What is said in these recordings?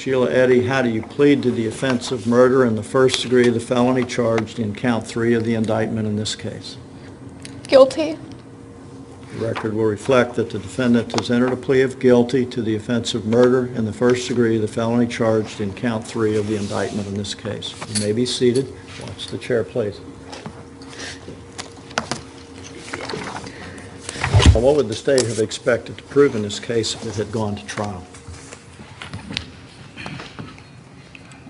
Shelia Eddy, how do you plead to the offense of murder in the first degree of the felony charged in count 3 of the indictment in this case? Guilty. The record will reflect that the defendant has entered a plea of guilty to the offense of murder in the first degree of the felony charged in count 3 of the indictment in this case. You may be seated. Watch the chair, please. Now, what would the state have expected to prove in this case if it had gone to trial?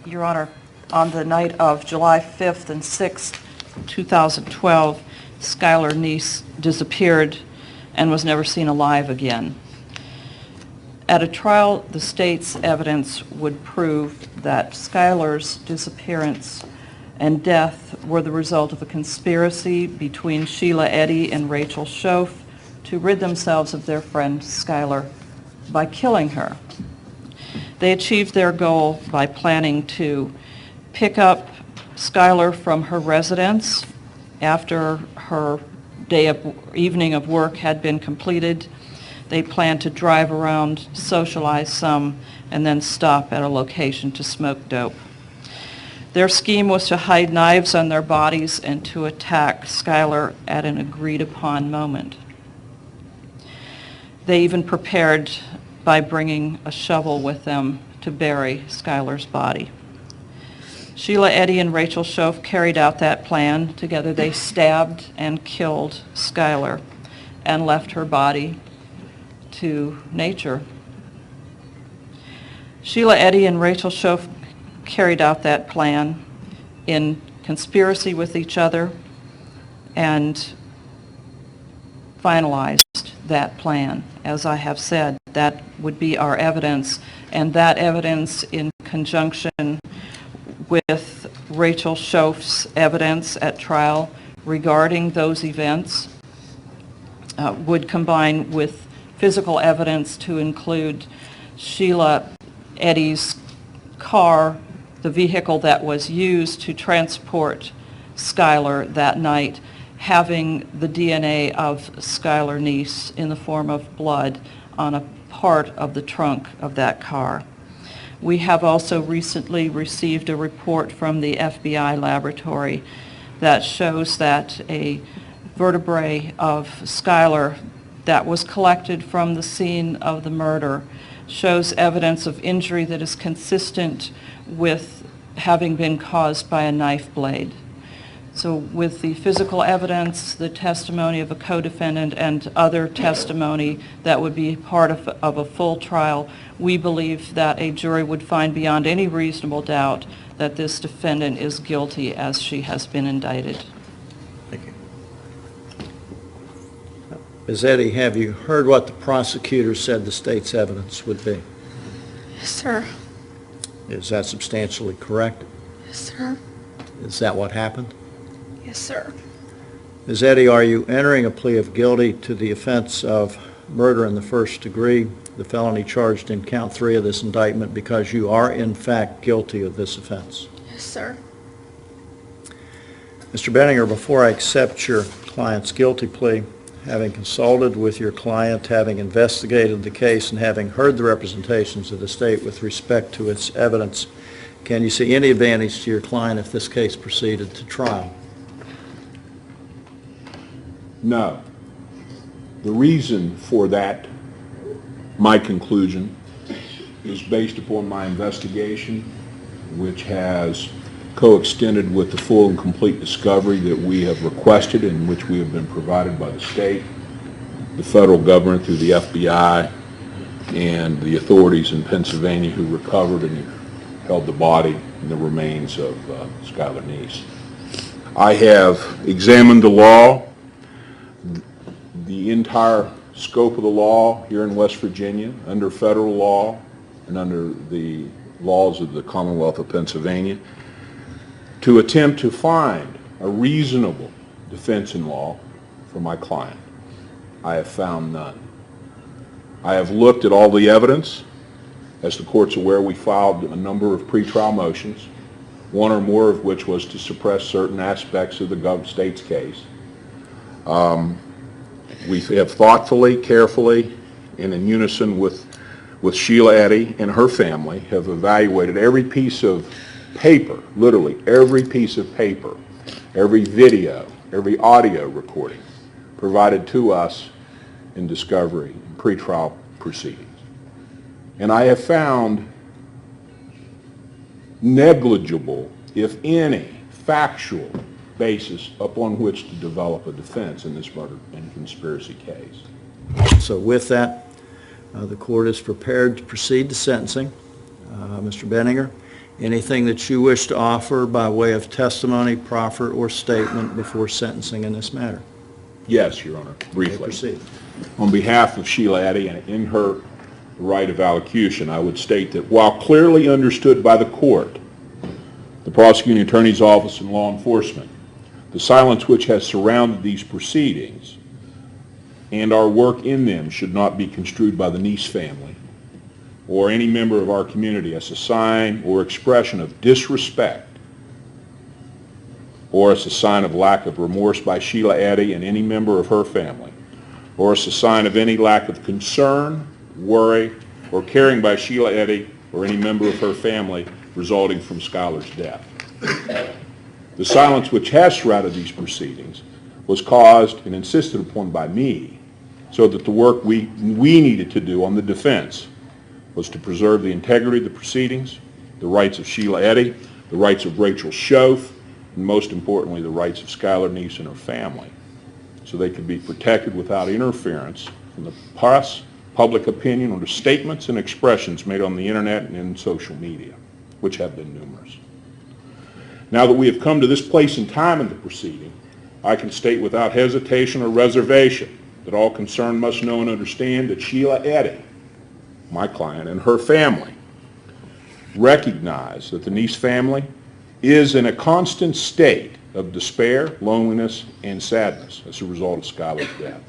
Your Honor, on the night of July 5th and 6th, 2012, Skylar Neese disappeared and was never seen alive again. At a trial, the state's evidence would prove that Skylar's disappearance and death were the result of a conspiracy between Shelia Eddy and Rachel Schoaf to rid themselves of their friend Skylar by killing her. They achieved their goal by planning to pick up Skylar from her residence after her evening of work had been completed. They planned to drive around, socialize some, and then stop at a location to smoke dope. Their scheme was to hide knives on their bodies and to attack Skylar at an agreed-upon moment. They even prepared by bringing a shovel with them to bury Skylar's body. Shelia Eddy and Rachel Schoaf carried out that plan. Together they stabbed and killed Skylar and left her body to nature. Shelia Eddy and Rachel Schoaf carried out that plan in conspiracy with each other and finalized that plan. As I have said, that would be our evidence, and that evidence in conjunction with Rachel Schoaf's evidence at trial regarding those events would combine with physical evidence to include Shelia Eddy's car, the vehicle that was used to transport Skylar that night, having the DNA of Skylar Neese in the form of blood on a part of the trunk of that car. We have also recently received a report from the FBI laboratory that shows that a vertebrae of Skylar that was collected from the scene of the murder shows evidence of injury that is consistent with having been caused by a knife blade. So with the physical evidence, the testimony of a co-defendant, and other testimony that would be part of a full trial, we believe that a jury would find beyond any reasonable doubt that this defendant is guilty as she has been indicted. Thank you. Ms. Eddy, have you heard what the prosecutor said the state's evidence would be? Yes, sir. Is that substantially correct? Yes, sir. Is that what happened? Yes, sir. Ms. Eddy, are you entering a plea of guilty to the offense of murder in the first degree, the felony charged in count 3 of this indictment, because you are in fact guilty of this offense? Yes, sir. Mr. Benninger, before I accept your client's guilty plea, having consulted with your client, having investigated the case, and having heard the representations of the state with respect to its evidence, can you see any advantage to your client if this case proceeded to trial? No. The reason for that, my conclusion, is based upon my investigation, which has co-extended with the full and complete discovery that we have requested and which we have been provided by the state, the federal government through the FBI, and the authorities in Pennsylvania who recovered and held the body and the remains of Skylar Neese. I have examined the law, the entire scope of the law here in West Virginia, under federal law and under the laws of the Commonwealth of Pennsylvania, to attempt to find a reasonable defense in law for my client. I have found none. I have looked at all the evidence. As the court's aware, we filed a number of pretrial motions, one or more of which was to suppress certain aspects of the state's case. We have thoughtfully, carefully, and in unison with with Shelia Eddy and her family have evaluated every piece of paper, literally every piece of paper, every video, every audio recording provided to us in discovery and pretrial proceedings. And I have found negligible, if any, factual basis upon which to develop a defense in this murder and conspiracy case. So with that, the court is prepared to proceed to sentencing. Mr. Benninger, anything that you wish to offer by way of testimony, proffer, or statement before sentencing in this matter? Yes, Your Honor, briefly. Proceed. On behalf of Shelia Eddy and in her right of allocution, I would state that while clearly understood by the court, the prosecuting attorney's office, and law enforcement, the silence which has surrounded these proceedings and our work in them should not be construed by the Neese family or any member of our community as a sign or expression of disrespect or as a sign of lack of remorse by Shelia Eddy and any member of her family, or as a sign of any lack of concern, worry, or caring by Shelia Eddy or any member of her family resulting from Skylar's death. The silence which has surrounded these proceedings was caused and insisted upon by me so that the work we needed to do on the defense was to preserve the integrity of the proceedings, the rights of Shelia Eddy, the rights of Rachel Schoaf, and most importantly, the rights of Skylar Neese and her family, so they could be protected without interference from the press, public opinion, or the statements and expressions made on the internet and in social media, which have been numerous. Now that we have come to this place and time in the proceeding, I can state without hesitation or reservation that all concerned must know and understand that Shelia Eddy, my client, and her family recognize that the Neese family is in a constant state of despair, loneliness, and sadness as a result of Skylar's death.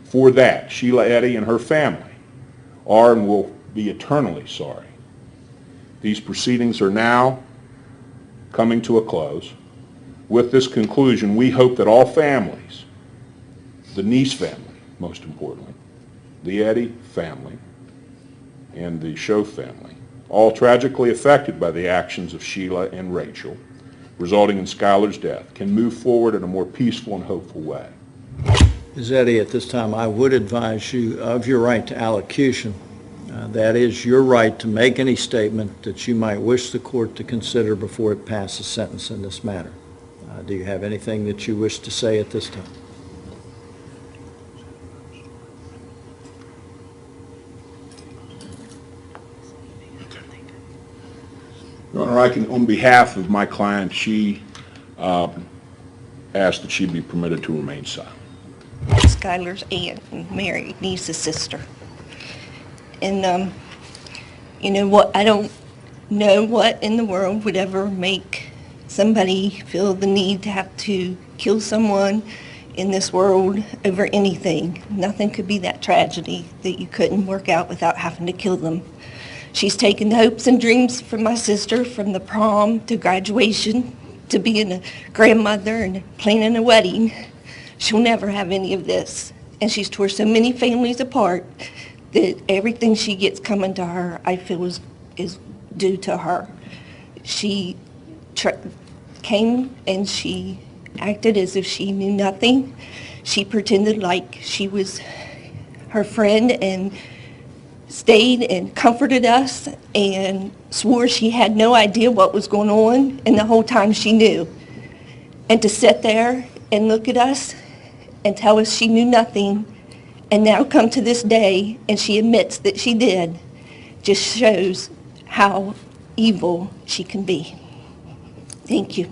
For that, Shelia Eddy and her family are and will be eternally sorry. These proceedings are now coming to a close. With this conclusion, we hope that all families, the Neese family, most importantly, the Eddy family, and the Schoaf family, all tragically affected by the actions of Shelia and Rachel, resulting in Skylar's death, can move forward in a more peaceful and hopeful way. Ms. Eddy, at this time, I would advise you of your right to allocution. That is your right to make any statement that you might wish the court to consider before it passes sentence in this matter. Do you have anything that you wish to say at this time? Your Honor, I can, on behalf of my client, she asked that she be permitted to remain silent. Skylar's aunt and Mary Neese's sister. And you know what, I don't know what in the world would ever make somebody feel the need to have to kill someone in this world over anything. Nothing could be that tragedy that you couldn't work out without having to kill them. She's taken the hopes and dreams from my sister, from the prom to graduation to being a grandmother and planning a wedding. She'll never have any of this. And she's tore so many families apart that everything she gets coming to her, I feel is due to her. She came and she acted as if she knew nothing. She pretended like she was her friend and stayed and comforted us and swore she had no idea what was going on, and the whole time she knew. And to sit there and look at us and tell us she knew nothing, and now come to this day and she admits that she did, just shows how evil she can be. Thank you.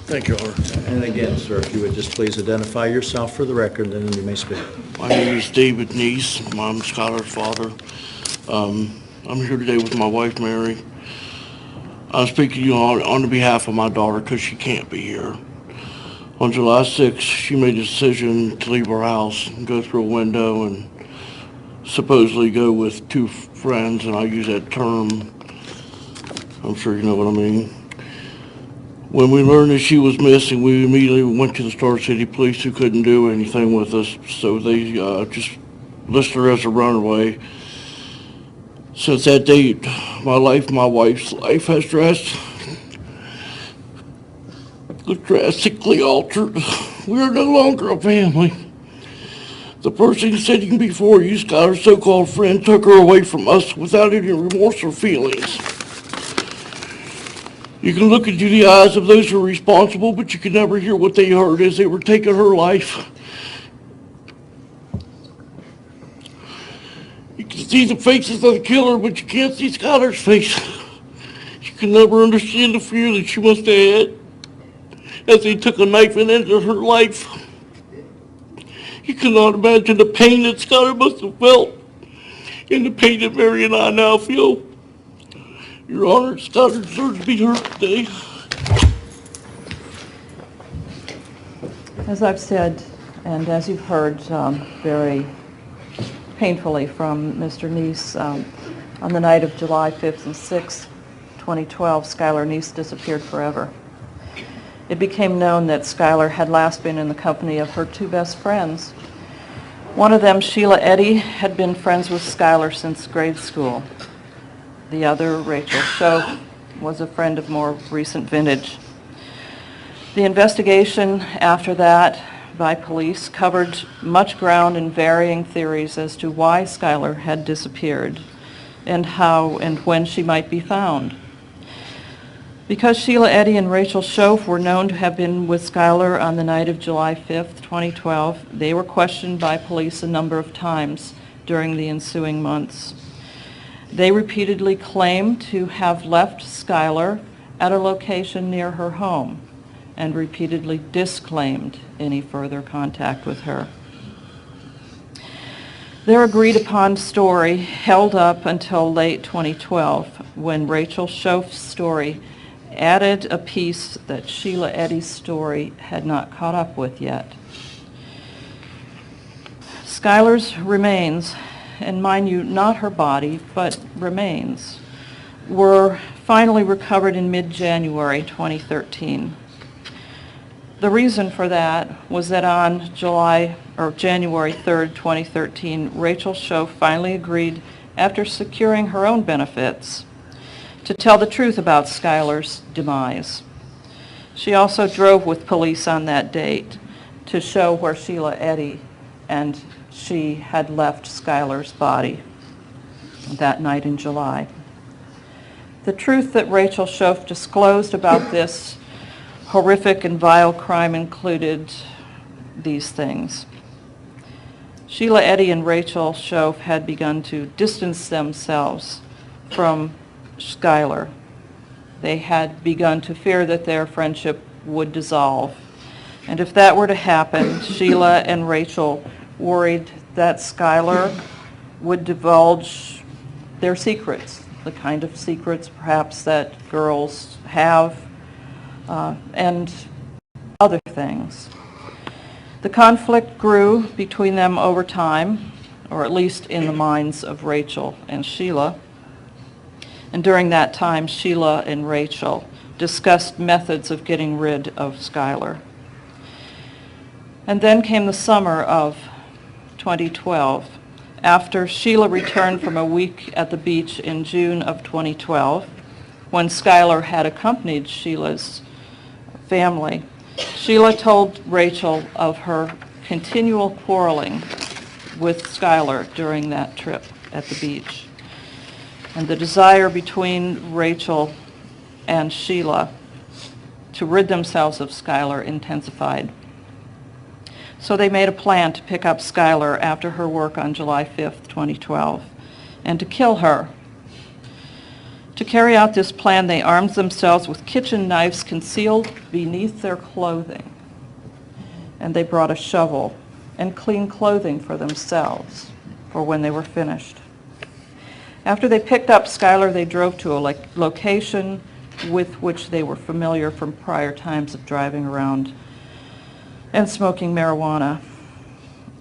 Thank you, Your Honor. And again, sir, if you would just please identify yourself for the record, then you may speak. My name is David Neese. I'm Skylar's father. I'm here today with my wife, Mary. I'm speaking to you on behalf of my daughter because she can't be here. On July 6th, she made a decision to leave our house and go through a window and supposedly go with two friends, and I use that term. I'm sure you know what I mean. When we learned that she was missing, we immediately went to the Star City Police, who couldn't do anything with us, so they just listed her as a runaway. Since that date, my wife's life has drastically altered. We are no longer a family. The person sitting before you, Skylar's so-called friend, took her away from us without any remorse or feelings. You can look into the eyes of those who are responsible, but you can never hear what they heard as they were taking her life. You can see the faces of the killer, but you can't see Skylar's face. You can never understand the fear that she must have had as they took a knife and ended her life. You cannot imagine the pain that Skylar must have felt and the pain that Mary and I now feel. Your Honor, Skylar deserves to be heard today. As I've said, and as you've heard very painfully from Mr. Neese, on the night of July 5th and 6th, 2012, Skylar Neese disappeared forever. It became known that Skylar had last been in the company of her two best friends. One of them, Shelia Eddy, had been friends with Skylar since grade school. The other, Rachel Shoaf, was a friend of more recent vintage. The investigation after that by police covered much ground and varying theories as to why Skylar had disappeared and how and when she might be found. Because Shelia Eddy and Rachel Shoaf were known to have been with Skylar on the night of July 5th, 2012, they were questioned by police a number of times during the ensuing months. They repeatedly claimed to have left Skylar at a location near her home and repeatedly disclaimed any further contact with her. Their agreed-upon story held up until late 2012, when Rachel Shoaf's story added a piece that Shelia Eddy's story had not caught up with yet. Skylar's remains, and mind you, not her body, but remains, were finally recovered in mid-January 2013. The reason for that was that on January 3rd, 2013, Rachel Shoaf finally agreed, after securing her own benefits, to tell the truth about Skylar's demise. She also drove with police on that date to show where Shelia Eddy and she had left Skylar's body that night in July. The truth that Rachel Shoaf disclosed about this horrific and vile crime included these things. Shelia Eddy and Rachel Shoaf had begun to distance themselves from Skylar. They had begun to fear that their friendship would dissolve. And if that were to happen, Shelia and Rachel worried that Skylar would divulge their secrets, the kind of secrets perhaps that girls have, and other things. The conflict grew between them over time, or at least in the minds of Rachel and Shelia. And during that time, Shelia and Rachel discussed methods of getting rid of Skylar. And then came the summer of 2012. After Shelia returned from a week at the beach in June of 2012, when Skylar had accompanied Sheila's family, Shelia told Rachel of her continual quarreling with Skylar during that trip at the beach. And the desire between Rachel and Shelia to rid themselves of Skylar intensified. So they made a plan to pick up Skylar after her work on July 5th, 2012, and to kill her. To carry out this plan, they armed themselves with kitchen knives concealed beneath their clothing. And they brought a shovel and clean clothing for themselves for when they were finished. After they picked up Skylar, they drove to a location with which they were familiar from prior times of driving around and smoking marijuana.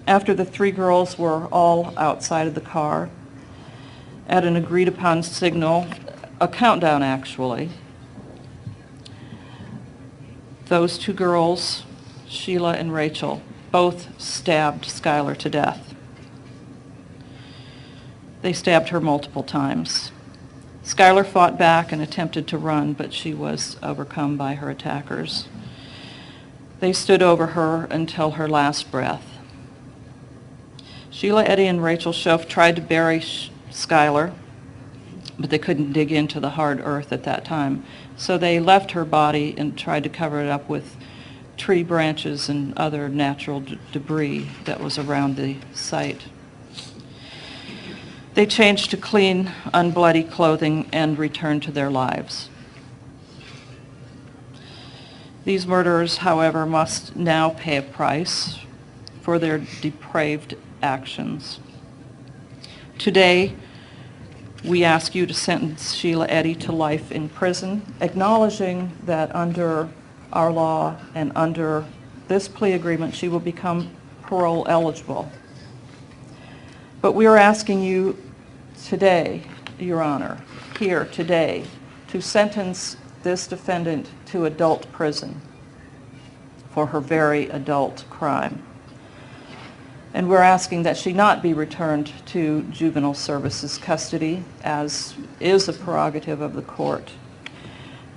After the three girls were all outside of the car, at an agreed-upon signal, a countdown actually, those two girls, Shelia and Rachel, both stabbed Skylar to death. They stabbed her multiple times. Skylar fought back and attempted to run, but she was overcome by her attackers. They stood over her until her last breath. Shelia Eddy and Rachel Schoaf tried to bury Skylar, but they couldn't dig into the hard earth at that time. So they left her body and tried to cover it up with tree branches and other natural debris that was around the site. They changed to clean, unbloody clothing and returned to their lives. These murderers, however, must now pay a price for their depraved actions. Today, we ask you to sentence Shelia Eddy to life in prison, acknowledging that under our law and under this plea agreement, she will become parole eligible. But we are asking you today, Your Honor, here today, to sentence this defendant to adult prison for her very adult crime. And we're asking that she not be returned to juvenile services custody, as is a prerogative of the court.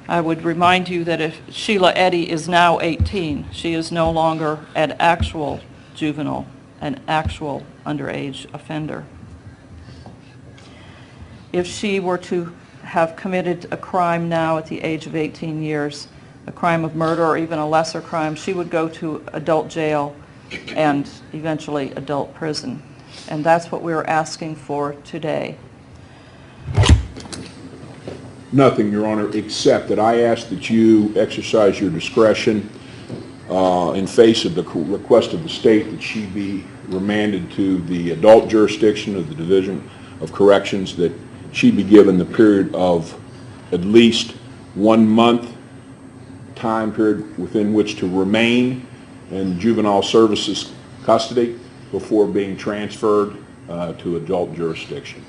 I would remind you that if Shelia Eddy is now 18, she is no longer an actual juvenile, an actual underage offender. If she were to have committed a crime now at the age of 18 years, a crime of murder or even a lesser crime, she would go to adult jail and eventually adult prison. And that's what we're asking for today. Nothing, Your Honor, except that I ask that you exercise your discretion in face of the request of the state that she be remanded to the adult jurisdiction of the Division of Corrections, that she be given the period of at least 1 month time period within which to remain in juvenile services custody before being transferred to adult jurisdiction.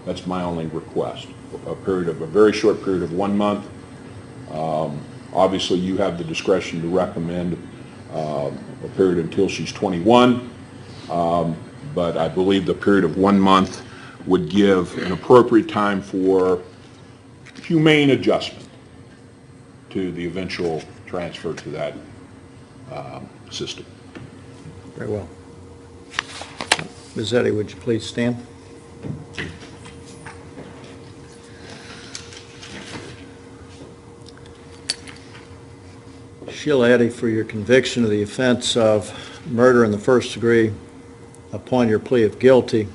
That's my only request. A very short period of 1 month. Obviously, you have the discretion to recommend a period until she's 21, but I believe the period of 1 month would give an appropriate time for humane adjustment to the eventual transfer to that system. Very well. Ms. Eddy, would you please stand? Shelia Eddy, for your conviction of the offense of murder in the first degree upon your plea of guilty,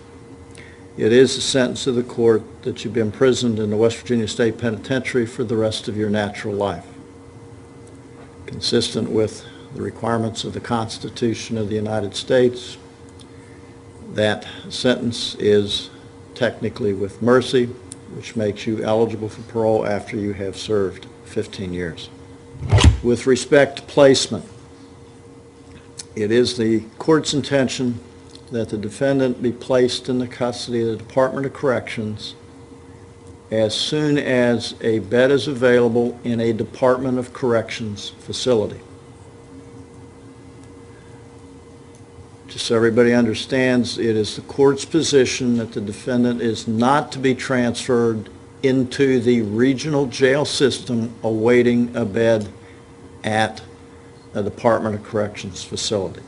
it is the sentence of the court that you be imprisoned in the West Virginia State Penitentiary for the rest of your natural life, consistent with the requirements of the Constitution of the United States. That sentence is technically with mercy, which makes you eligible for parole after you have served 15 years. With respect to placement, it is the court's intention that the defendant be placed in the custody of the Department of Corrections as soon as a bed is available in a Department of Corrections facility. Just so everybody understands, it is the court's position that the defendant is not to be transferred into the regional jail system awaiting a bed at a Department of Corrections facility.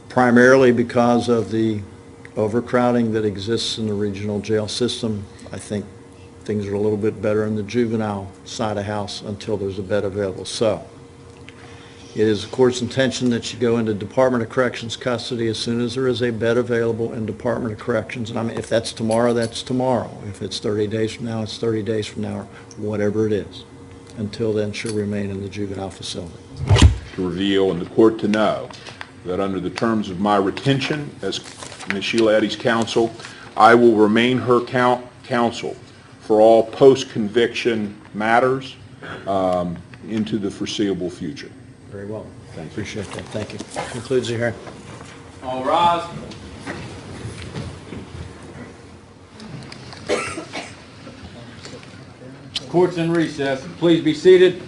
Primarily because of the overcrowding that exists in the regional jail system. I think things are a little bit better in the juvenile side of house until there's a bed available. So it is the court's intention that you go into Department of Corrections custody as soon as there is a bed available in Department of Corrections. And I mean, if that's tomorrow, that's tomorrow. If it's 30 days from now, it's 30 days from now, whatever it is. Until then, she'll remain in the juvenile facility. To reveal and the court to know that under the terms of my retention as Ms. Shelia Eddy's counsel, I will remain her counsel for all post-conviction matters into the foreseeable future. Very well. Thank you. Appreciate that. Thank you. Concludes the hearing. All rise. Court's in recess. Please be seated.